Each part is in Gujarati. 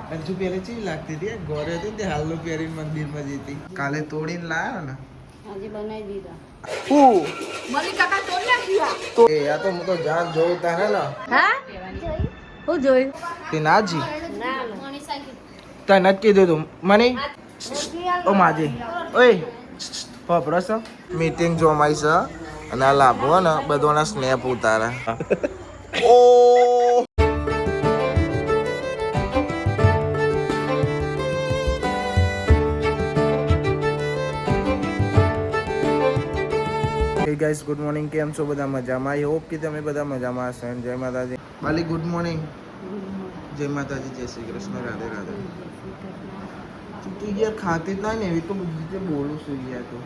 હજુ પેલે ચી લાગતી હતી ગોરે હતી ને તે હાલનું પહેરીને મંદિરમાં જતી કાલે તોડીને લાવ્યો ને આજે બનાવી દીધા હું મલી કાકા તોડ નાખ્યા તો એ આ તો હું તો જાન જોઉં તારે ને હા હું જોયું તે નાજી ના તને નથી કીધું તું મને ઓ માજી ઓય પપરો છો મીટિંગ જોમાઈ છે અને આ લાભો ને બધોના સ્નેપ ઉતારે ઓ Hey guys, good morning. કેમ છો બધા મજામાં? આઈ હોપ કે તમે બધા મજામાં હશો. જય માતાજી. બાલી ગુડ મોર્નિંગ. જય માતાજી, જય શ્રી કૃષ્ણ, રાધે રાધે. તું યાર ખાતી જ ના ને એવી તો બધી રીતે બોલું છું યાર તો.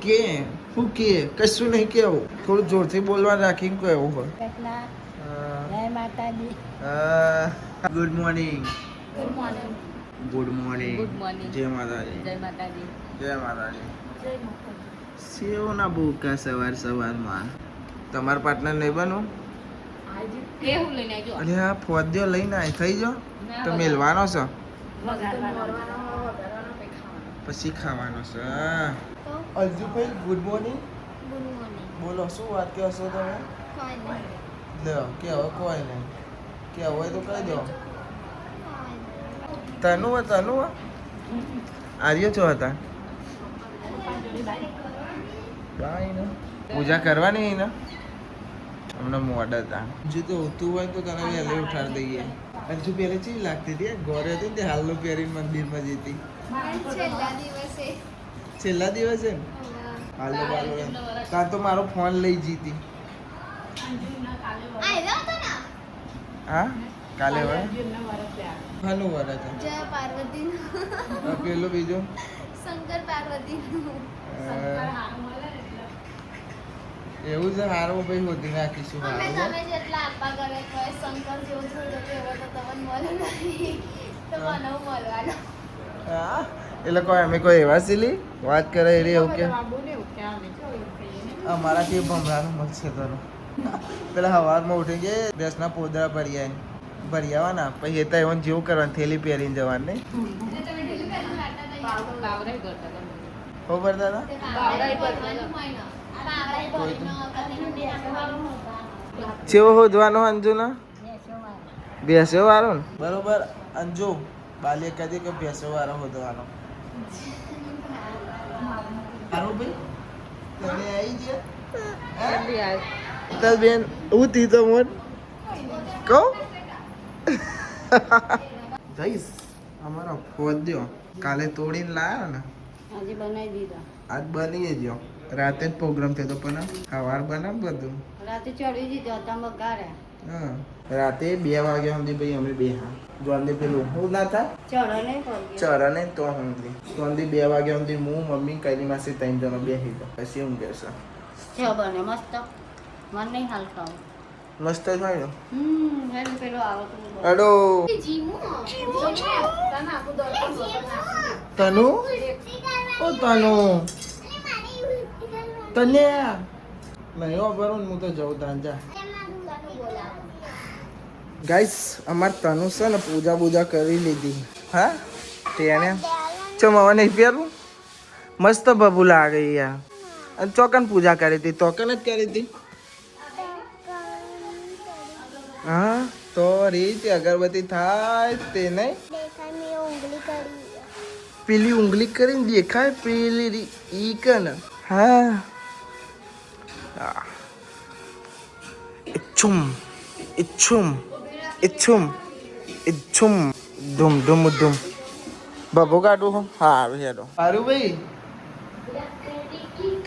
કે હું કે કશું નહીં કેવું થોડું જોરથી બોલવા રાખીને કહેવું હોય. જય માતાજી good morning. Good morning good morning. Good morning જય માતાજી. જય માતાજી જય માતાજી. જય માતાજી સેવના ભૂકા સવારમાં તમારા પાર્ટનર નહીં બનો કેવું લઈને આવજો અરે આ ફોદ્યો લઈને આવી થઈ જાઓ તો મેલવાનો છે પછી ખાવાનો છે અલ્જુભાઈ ગુડ મોર્નિંગ બોલો શું વાત કહો છો તમે લો કે હવે કોઈ નહીં કે હોય તો કહી દો તનુ આર્ય છો હતા પૂજા કરવાની ને હમણાં મોડા હતા હજુ તો હોતું હોય તો તને વહેલી ઉઠાડી દઈએ હજુ પહેલે ચી લાગતી હતી ગોરે હતી ને તે હાલનું પહેરીને મંદિરમાં જતી છેલ્લા દિવસે ને હાલો બાલો કાં તો મારો ફોન લઈ જીતી હા કાલે હોય હાનું વરસ જય પાર્વતી પેલો બીજો શંકર પાર્વતી એવું છે હારું ભાઈ હોતી નાખીશું અમે હારું તમે જેટલા આપવા કરે તો શંકર જેવો થોડો એવો તો તમને મળે નહીં તો મને મળવાનો હા એટલે કોઈ અમે કોઈ એવા સિલી વાત કરે એરી એવું કે અમારાથી ભમરાનું મળશે તને પેલા સવારમાં ઉઠી કે ભેંસના પોદરા ભરી આવવાના પછી એ તો એવું જેવું કરવાનું થેલી પહેરીને જવાનું નહીં ખબર દાદા ચેવો હોદવાનો અંજુના ભેંસો વાળો ને બરોબર અંજુ બાલીએ કહી કે ભેંસો વાળો હોદવાનો સારું ભાઈ તમે આવી ગયા તાર બેન ઉતી તો મોન કહો જઈશ અમારો ફોદ્યો કાલે તોડીને લાવ્યો ને આજે બનાવી દીધા આજ બની ગયો રાતે જ પ્રોગ્રામ થયો તો પણ સવાર બનાવ બધું રાતે ચડી દીધો હતા બગાડ્યા હા રાતે 2 વાગ્યા સુધી ભાઈ અમે બે હા જોંદી પેલું હું ના થાય ચરણે તો હું જોંદી 2 વાગ્યા સુધી હું મમ્મી કઈની માસી 3 જણા બેસી ગયા પછી હું કહેશે છે બને મસ્ત મન નહીં હાલ ખાવ મસ્ત થાય ને હેલ પેલો આવો અડો જીમુ તનુ ઓ તનુ તને નહીં વાપરું હું તો જઉં તાન જા ગાઈસ અમાર તનુ છે ને પૂજા કરી લીધી હા તેને ચમ હવે નહીં પહેરું મસ્ત બબુ લાગે યાર અને ચોકન પૂજા કરી હતી તોકન જ કરી હતી હા તો રીત અગરબત્તી થાય તે નહીં પેલી ઉંગલી કરીને દેખાય પેલી ઈ કન હા ઇચ્છુમ ઇચ્છુમ ઇચ્છુમ ઇચ્છુમ ધૂમ ધૂમ ધૂમ બબો કાઢું હો હારું હેડો હારું ભાઈ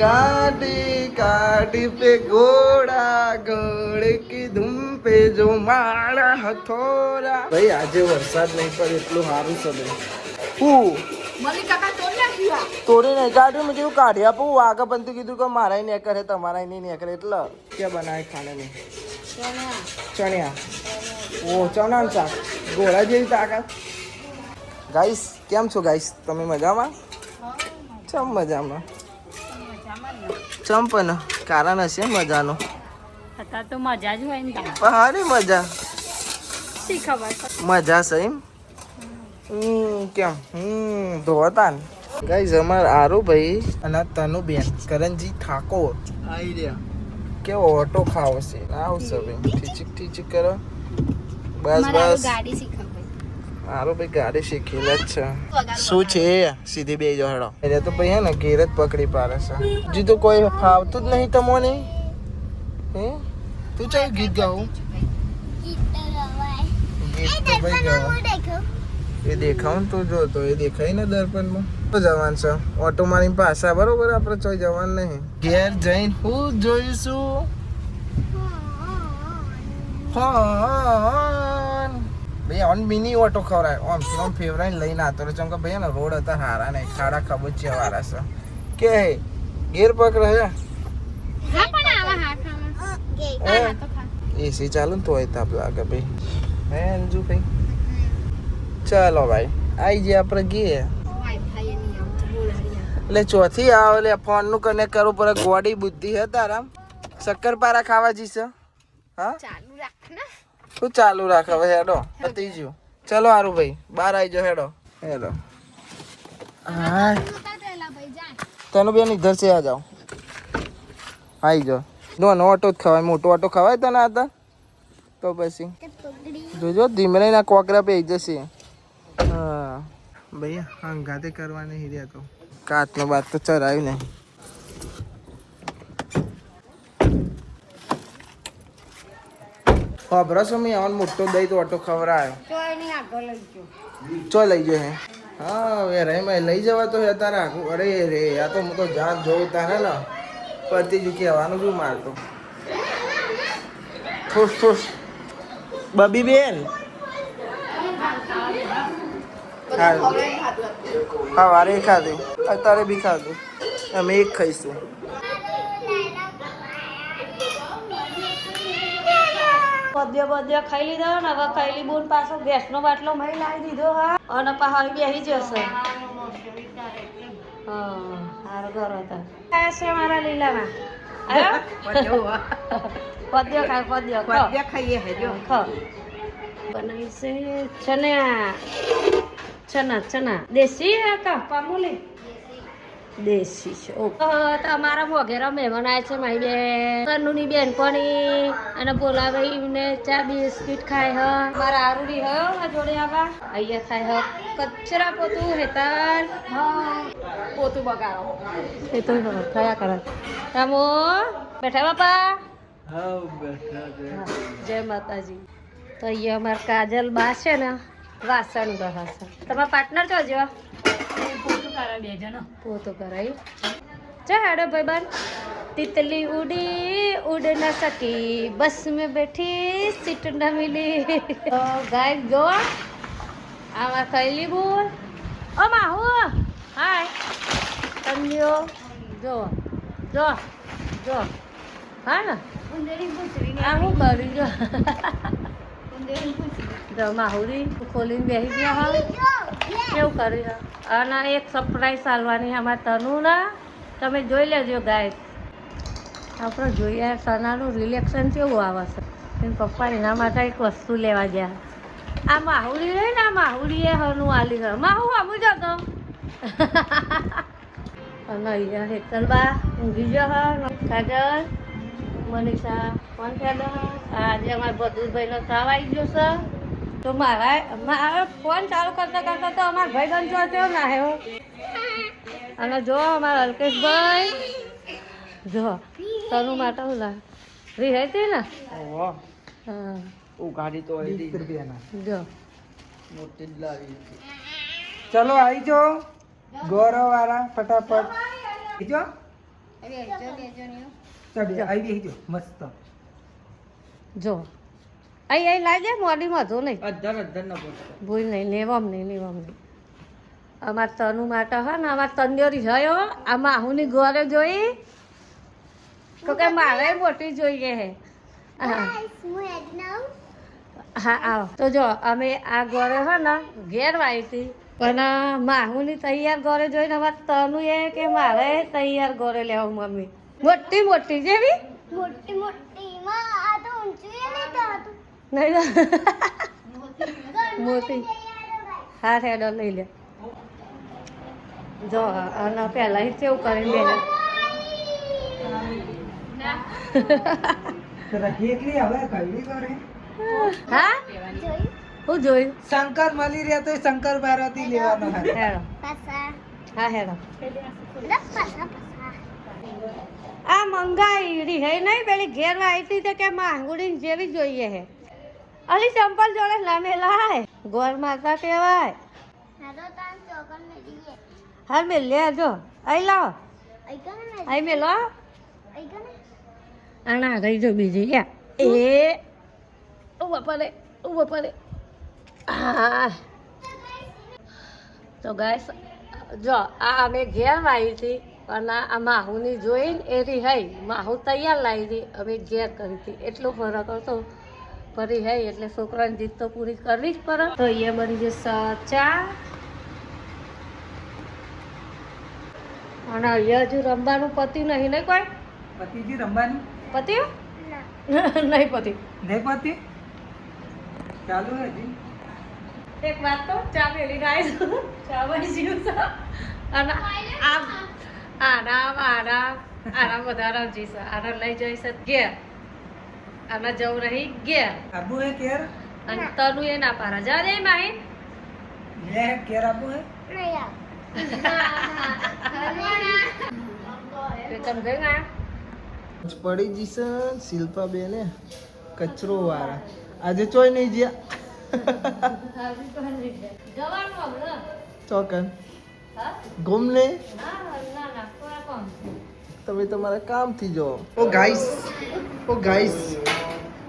કાટી કાટી पे घोड़ा घोड़े की धूम पे जो मारा हथोरा ભાઈ આજે વરસાદ નહીં પડે એટલું સારું છે હું મલી કાકા તોડ નાખ્યા તોડી નહીં કાઢ્યું મેં કીધું કાઢી આપું આગળ પણ તું કીધું કે મારા નહીં કરે તમારા નહીં કરે એટલે ક્યાં બનાવે ખાને નહીં ચણ્યા ઓ ચણા શાક ગોળા જેવી તાકાત ગાઈસ કેમ છો ગાઈસ તમે મજામાં ચમ મજામાં ચંપન કારણ હશે મજાનું તો મજા જ હોય ને હારી મજા શી ખબર મજા છે એમ કેમ ધોતા ને ગાઈઝ અમાર આરુ ભાઈ અને તનુબેન કરણજી ઠાકોર આવી રહ્યા કેવો ઓટો ખાવો છે આવું છે ભાઈ ઠીચીક કરો બસ બસ ગાડી શીખવ આરુ ભાઈ ગાડી શીખેલા જ છે શું છે સીધી બે જો હેડો એટલે તો ભાઈ હે ને ઘેર જ પકડી પાડે છે હજી તો કોઈ ફાવતું જ નહીં તમને હે તું ચાલ ગીત ગાવું ગીત તો ભાઈ ગાવા એ દેખાવ ને તું જો તો એ દેખાય ને દર્પણમાં તો જવાન છે ઓટો મારીને પાછા બરોબર આપણે ચોઈ જવાન નહીં ઘેર જઈને હું જોઈશું ભાઈ ઓન મિની ઓટો ખવરાય ઓમ ફેવરાઈ લઈને આતો રહે ચમકે ભાઈ ને રોડ હતા હારા નહીં ખાડા ખબુચિયા વાળા છે કે ઘેર પકડે હે હા પણ આવા હાથમાં એસી ચાલુ ને તોય તાપ લાગે ભાઈ હે અંજુ ભાઈ ચાલો ભાઈ આઈ જે આપણે ગઈએ એટલે ચોથી આવે એટલે ફોન નું કનેક્ટ કરવું પડે ગોડી બુદ્ધિ હે તારા શક્કરપારા ખાવા જઈશ હા ચાલુ રાખ ને શું ચાલુ રાખ હવે હેડો પતી ગયું ચલો હારું ભાઈ બહાર આવી જાઓ હેડો હા તનું બેન ઇધર से आ जाओ આવી જાઓ નો ઓટો જ ખવાય મોટો ઓટો ખવાય તને હતા તો પછી જોજો ધીમરાઈના કોકરા પે જશે હા ભાઈ હંગાતે કરવાની હીર્યા તો કાચનો બાત તો ચરાયું નહીં ખબર છે મેં આવન મોટો દઈ તો ઓટો ખવડાયો ચો લઈ ગયો હે હા યાર એમાં લઈ જવા તો હે તારા અરે રે આ તો હું તો જાન જોઉં તારે ને પતિજુ કહેવાનું શું મારતો ઠોસ બબી બેન હા વારે ખાધું અત્યારે બી ખાધું અમે એક ખાઈશું પદ્ય ખાઈ લીધો ને હવે ખાઈલી બોન પાછો ગેસનો બાટલો મહી લાવી દીધો હા અને પહાડી બેસી જશે હા હારો ઘર હતા છે મારા લીલામાં પદ્ય ખાઈએ હે જો બનાવી છે ચના દેશી કા પામુલી દેશી છે તમારા મોઘેરા મહેમાન આવ્યા છે મારી બેન તનુની બેનપણી અને બોલાવીને ચા બિસ્કીટ ખાય હ મારા આરુડી હ જોડે આવા અહીંયા થાય હ કચરા પોતું હેતાર પોતું બગાડો એ તો થયા કરે રામો બેઠા બાપા જય માતાજી તો અહીંયા અમારા કાજલ બા છે ને વાસણ ગહાશે તમારા પાર્ટનર તો જો પોતું કરાયું ચા હેડો ભાઈબાન तितली उड़ी उड़ न सकी बस में बैठी सीट न मिली गाय जो आवा कैली बोल ओ माहू हाय तन्यो जो जो जो હા ને આવું કરી જો જો માહુરી ખોલીને બેસી ગયા હા કેવું કરી અને એક સરપ્રાઈઝ આલવાની અમારા તનુના તમે જોઈ લેજો ગાય આપણે જોઈએ સનાનું રિલેક્શન કેવું આવે છે એમ પપ્પા એના માટે એક વસ્તુ લેવા ગયા આ માહુડી રહી ને આ માહુડીએ હનું આલી ગયો માહુ આવું જતો અને અહીંયા હેતલબા ઊંઘી ગયો કાજલ મનીષા ફોન કર્યો આજે અમારા ભદુરભાઈનો તાવ આવી ગયો છે તો મારા ફોન ચાલુ કરતા કરતા તો અમારા ભાઈબંધ જો ના આવ્યો અને જો અમારા અલ્કેશભાઈ જો તનું માટે હું લા ફ્રી હતી ને હા ગાડી તો જો મોટી જ લાવી ચલો આવી જો ગૌરવ વાળા ફટાફટ જો આવી જો મસ્ત જો અહીં લાગે મોડીમાં જો નહીં અધર ન ભૂલ નહીં લેવામ નહીં અમારે તનું માટે હા ને અમારે તંદોરી થયો આ માહુની ગોરે જોઈ તો કે મારે મોટી જોઈએ હે હા આવો તો જો અમે આ ગોરે હો ને ઘેર વાવી હતી પણ માહુની તૈયાર ગોરે જોઈને અમારે તનું એ કે મારે તૈયાર ગોરે લેવું મમ્મી મોટી મોટી જેવી મોટી મોટી માં આ તો ઊંચું નહીં તો નહીં મોટી હા હેડો લઈ લે જો અને પહેલા કેવું કરીને હા હું જોયું શંકર મળી રહ્યા તો શંકર ભારતી લેવાનો હેડો હા હેડો આ મંગાઈ હે નહીં પેલી ઘેર આવી હતી તો કે માંગુડી જેવી જોઈએ હે અલી ચંપલ જોડે લામેલા હે ગોર માતા કહેવાય હા મેં લે જો આઈ લાવો આઈ મેં લો આના ગઈ જો બીજી એ ઉભા પડે હા તો ગાઈસ જો આ અમે ઘેર લાવી હતી અને આ માહુની જોઈને એરી હઈ માહુ તૈયાર લાવી હતી અમે ઘેર કરી હતી એટલો ફરક હતો ફરી હઈ એટલે છોકરાની જીત તો પૂરી કરવી જ પડે તો એ બની જશે ચા અને અહીંયા હજુ રમવાનું પત્યું નહીં ને કોઈ પતિજી રમવાની પત્યું નહીં પત્યું નહીં પતિ ચાલુ હજી એક વાત તો ચા પેલી ખાઈ ચા બની જીવશે અને આરામ બધા રમજી છે આને લઈ જઈશ ઘેર અને જવું રહી ઘેર આબુ હે કેર અને તનું એ ના પારા જા દે માહી લે કેર આબુ હે તમે ગઈ ગયા પડી જશે શિલ્પા બેને કચરો વાળા આજે ચોય નહીં જ્યાં જવાનું હવે ચોકન હા ગુમ ને ના કોણ તમે તમારા કામથી જો ઓ ગાઈસ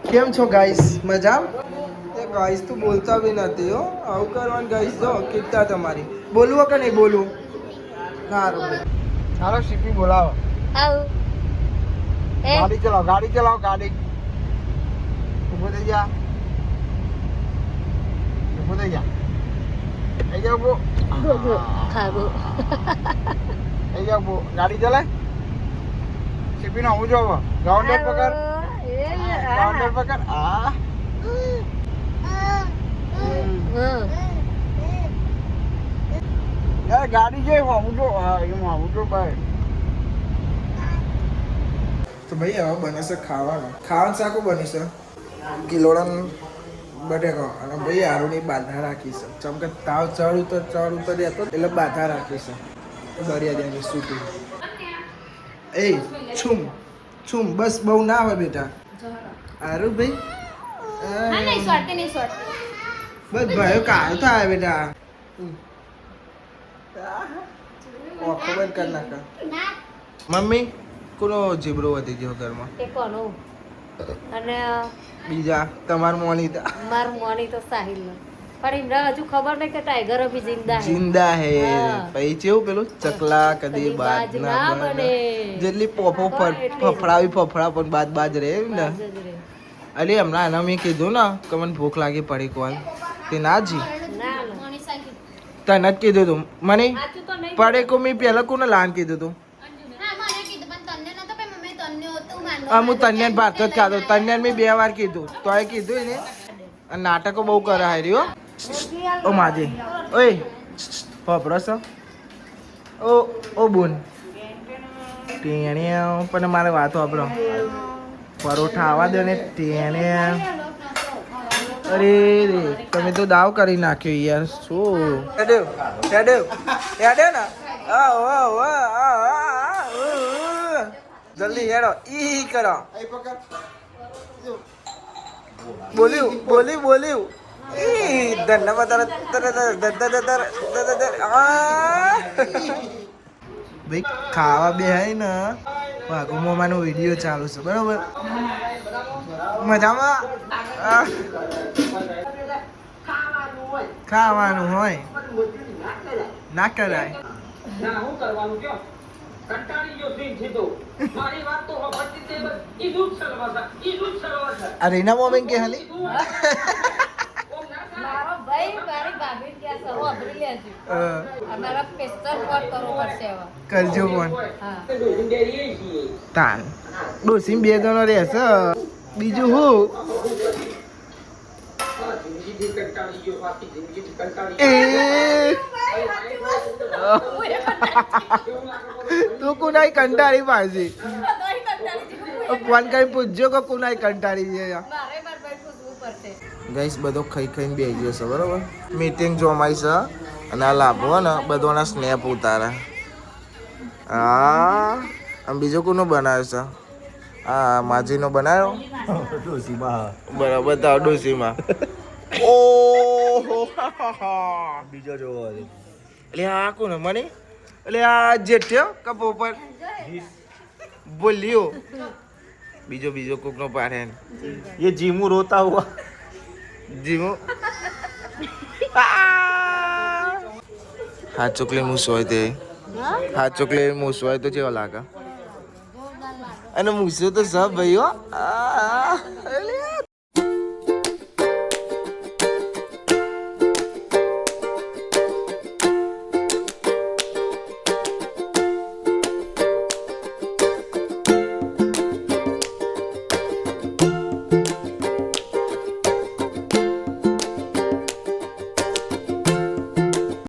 કેમ છો ગાઈસ મજા એ ગાઈસ તું બોલતા બી નથી હો આવું કરવાનું ગાઈસ જો કીધા તમારી બોલવું કે નહીં બોલવું સારું ચાલો સીપી બોલાવો આવ એ ગાડી ચલાવો ગાડી ઊભો થઈ જા એ જાઓ બો ખાબો એ જાઓ બો ગાડી ચલાય સીપી નો હું જો ગ્રાઉન્ડર પકડ આ યાર ગાડી જોઈ હું જો હું જો ભાઈ તો ભાઈ હવે બને છે ખાવાનું શાકું બની છે કિલોડા બટેકો અને ભાઈ આરુની બાધા રાખી છે ચમ કે તાવ ચડ ઉતર રહેતો એટલે બાધા રાખી છે દરિયા દેની સૂટી એ છુમ બસ બહુ ના હોય બેટા આરુ ભાઈ બસ ભાઈ કાયો થાય બેટા ઓખો બંધ કર નાખા મમ્મી કોનો જીબરો વધી ગયો ઘરમાં એ કોનો અને બીજા તમાર મોનીતા માર મોની તો સાહિલ પણ એમને હજુ ખબર નહીં કે ટાઈગર અભી જિંદા હે હા. પછી કેવું પેલું ચકલા કદી બાદ ના બને જેટલી પોપો ફફડા પણ બાદ રહે એમ ને અરે હમણાં આના મેં કીધું ને કે મને ભૂખ લાગી પડી કોલ તે ના જી તને જ કીધું તું મને પડે કો મેં પહેલા કોને લાન કીધું તું હું તન્યાન ભાત જ ખાધો તન્યાન મેં 2 વાર કીધું તોય કીધું ને અને નાટકો બહુ કરે હારી હો ઓ માજી ઓય પપડો છો ઓ બોન ટેણે પણ મારે વાતો આપણો પરોઠા આવવા દો ને ટેણે અરે રે તમે તો દાવ કરી નાખ્યો યાર શું હેડે ને જલ્દી હેડો ઈ કરો બોલ્યું ઈ ધન્યવાદ ભાઈ ખાવા બે હે ને વાઘુ મોમાનો વિડીયો ચાલુ છે બરોબર મજામાં ખાવાનું હોય ના કરાય અરે ના મોમેન કે હાલી મારો ભાઈ મારી ભાભી ત્યાં સહો અભરી લેજો અમારા પેસ્ટર પર કરો પડશે હવે કરજો ફોન હા તાન ડોસીમ 2 જણો રહેશે બીજું હું તું કુનાઈ કંટાળી પાછી ફોન કરી પૂછજો કે કુનાઈ કંટાળી છે ગાઈસ બધો ખાઈ ખાઈને બેસી ગયો છે બરોબર મીટિંગ જોમાઈ છે અને આ લાભો ને બધોના સ્નેપ ઉતારે હા આમ બીજો કોનો બનાવ્યો છે હા માજીનો બનાવ્યો બરાબર બતાવો ડોસીમાં ઓહો બીજો જોવો એટલે આ કોને મને એટલે આ જેઠ્યો કપો પર બોલ્યો બીજો કોકનો પાડે ને ये जीमू रोता हुआ જીમો હા ચોકલી મૂસ હોય તે હા ચોકલી મૂસ હોય તો કેવો લાગે અને મૂસો તો સબ ભાઈઓ